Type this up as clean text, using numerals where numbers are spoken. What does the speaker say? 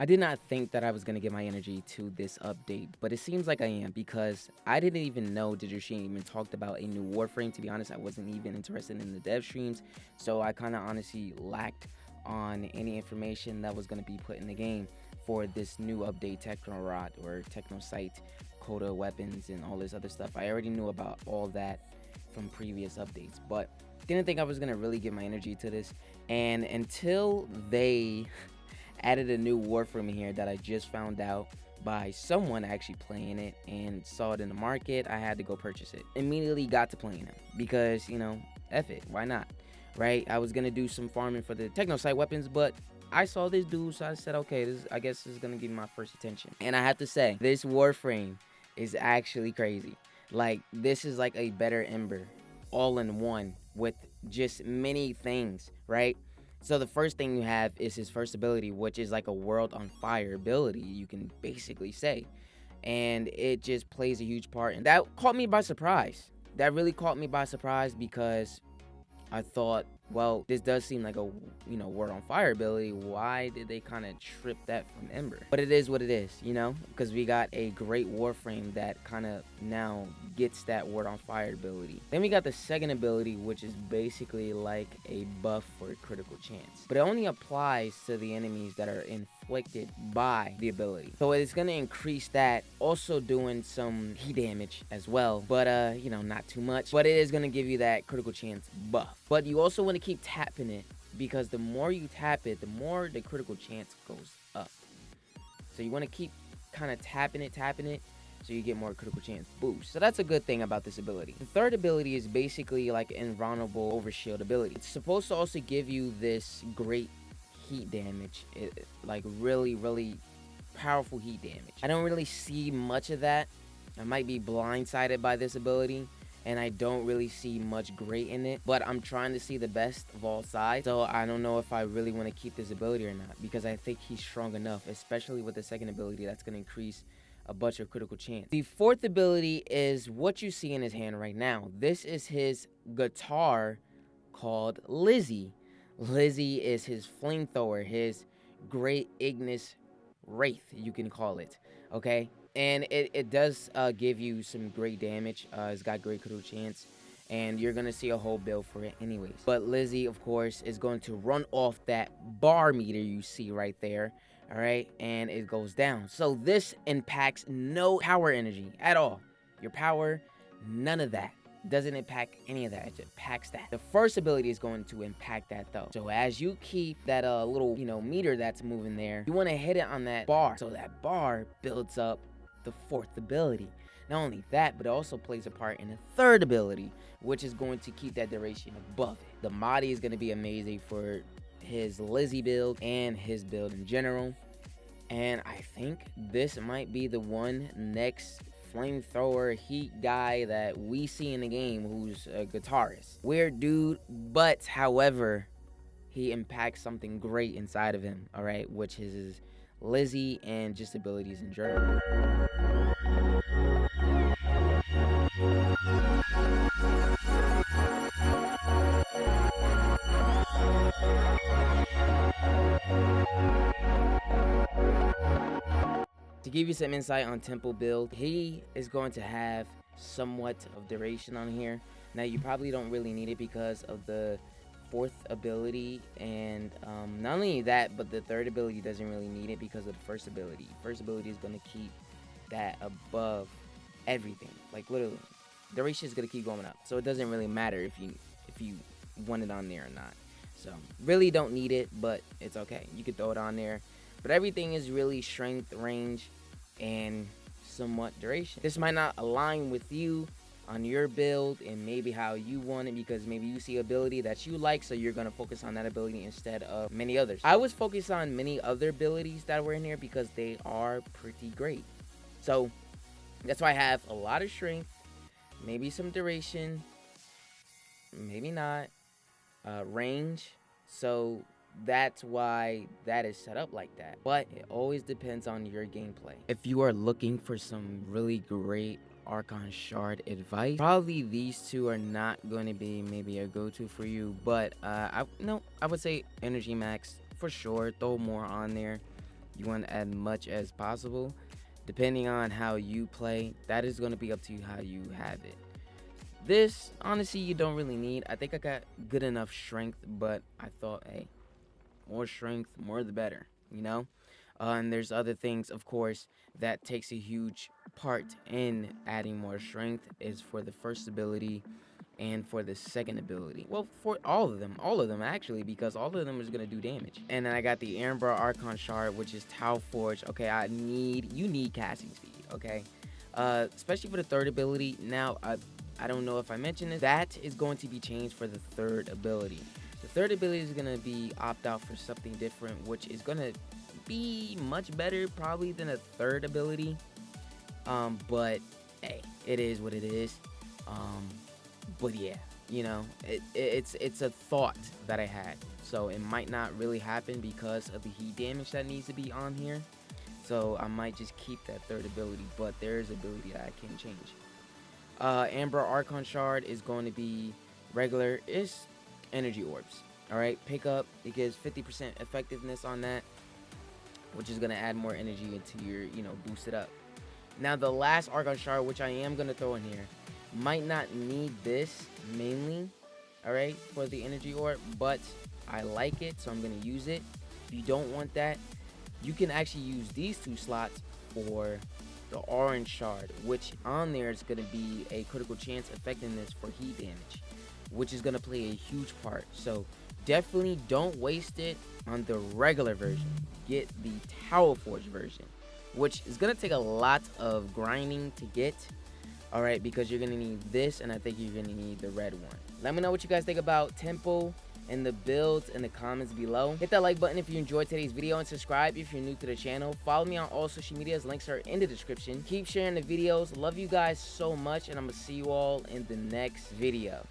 I did not think that I was going to get my energy to this update, but it seems like I am because I didn't even know Digimon even talked about a new Warframe. To be honest, I wasn't even interested in the dev streams, so I kind of honestly lacked on any information that was going to be put in the game for this new update, Techno Rot or Techno Site, Coda weapons, and all this other stuff. I already knew about all that from previous updates, but didn't think I was going to really give my energy to this. And until they added a new Warframe here that I just found out by someone actually playing it and saw it in the market, I had to go purchase it. Immediately got to playing him because, you know, F it, why not, right? I was gonna do some farming for the techno site weapons, but I saw this dude, so I said, okay, I guess this is gonna give me my first attention. And I have to say, this Warframe is actually crazy. Like, this is like a better Ember all in one with just many things, right? So the first thing you have is his first ability, which is like a world on fire ability, you can basically say. And it just plays a huge part. And that caught me by surprise. That really caught me by surprise because I thought, well, this does seem like a, you know, Word on Fire ability. Why did they kind of trip that from Ember? But it is what it is, you know, because we got a great Warframe that kind of now gets that Word on Fire ability. Then we got the second ability, which is basically like a buff for critical chance, but it only applies to the enemies that are inflicted by the ability. So it's going to increase that, also doing some heat damage as well, but you know, not too much, but it is going to give you that critical chance buff. But you also want to keep tapping it, because the more you tap it, the more the critical chance goes up. So you want to keep kind of tapping it, so you get more critical chance boost. So that's a good thing about this ability. The third ability is basically like an invulnerable overshield ability. It's supposed to also give you this great heat damage, like really powerful heat damage. I don't really see much of that. I might be blindsided by this ability, and I don't really see much great in it, but I'm trying to see the best of all sides. So I don't know if I really want to keep this ability or not, because I think he's strong enough, especially with the second ability that's going to increase a bunch of critical chance. The fourth ability is what you see in his hand right now. This is his guitar called Lizzie. Lizzie is his flamethrower, his great Ignis Wraith, you can call it, okay? And it does give you some great damage. It's got great critical chance, and you're gonna see a whole build for it anyways. But Lizzie, of course, is going to run off that bar meter you see right there, all right? And it goes down. So this impacts no power energy at all. Your power, none of that. Doesn't impact any of that. It just impacts that. The first ability is going to impact that though. So as you keep that little, you know, meter that's moving there, you want to hit it on that bar, so that bar builds up the fourth ability. Not only that, but it also plays a part in the third ability, which is going to keep that duration above it. The Madi is going to be amazing for his Lizzie build and his build in general. And I think this might be the one next flamethrower heat guy that we see in the game who's a guitarist. Weird dude, but however, he impacts something great inside of him, all right, which is his Lizzie and just abilities in general. To give you some insight on Temple build, he is going to have somewhat of duration on here. Now you probably don't really need it because of the fourth ability, and not only that, but the third ability doesn't really need it because of the first ability. First ability is going to keep that above everything, like literally duration is going to keep going up, so it doesn't really matter if you want it on there or not. So really don't need it, but it's okay, you can throw it on there. But everything is really strength, range, and somewhat duration. This might not align with you on your build and maybe how you want it, because maybe you see ability that you like, so you're going to focus on that ability instead of many others. I was focused on many other abilities that were in here because they are pretty great. So that's why I have a lot of strength, maybe some duration, maybe not, range. So that's why that is set up like that. But it always depends on your gameplay. If you are looking for some really great Archon shard advice, probably these two are not going to be maybe a go-to for you, but I would say Energy Max for sure. Throw more on there, You want to add much as possible. Depending on how you play, that is going to be up to you how you have it. This, honestly, you don't really need. I think I got good enough strength, but I thought, hey, more strength, more the better, you know? And there's other things, of course, that takes a huge part in adding more strength is for the first ability and for the second ability. Well, for all of them actually, because all of them is gonna do damage. And then I got the Amber Archon shard, which is Tau Forge. Okay, you need casting speed, okay? Especially for the third ability. Now, I don't know if I mentioned it. That is going to be changed for the third ability. The third ability is gonna be opt out for something different, which is gonna be much better probably than a third ability. But hey, it is what it is. But yeah, you know, it's a thought that I had. So it might not really happen because of the heat damage that needs to be on here. So I might just keep that third ability, but there is ability that I can change. Amber Archon shard is going to be regular. It's energy orbs. All right, pick up. It gives 50% effectiveness on that, which is going to add more energy into your, boost it up. Now the last Archon shard, which I am going to throw in here, might not need this mainly, all right, for the energy orb, but I like it, so I'm going to use it. If you don't want that, you can actually use these 2 slots for the orange shard, which on there is going to be a critical chance effectiveness for heat damage, which is going to play a huge part. So definitely don't waste it on the regular version. Get the Tower Forge version, which is going to take a lot of grinding to get. All right, because you're going to need this, and I think you're going to need the red one. Let me know what you guys think about tempo and the builds in the comments below. Hit that like button if you enjoyed today's video, and subscribe if you're new to the channel. Follow me on all social medias. Links are in the description. Keep sharing the videos. Love you guys so much, and I'm going to see you all in the next video.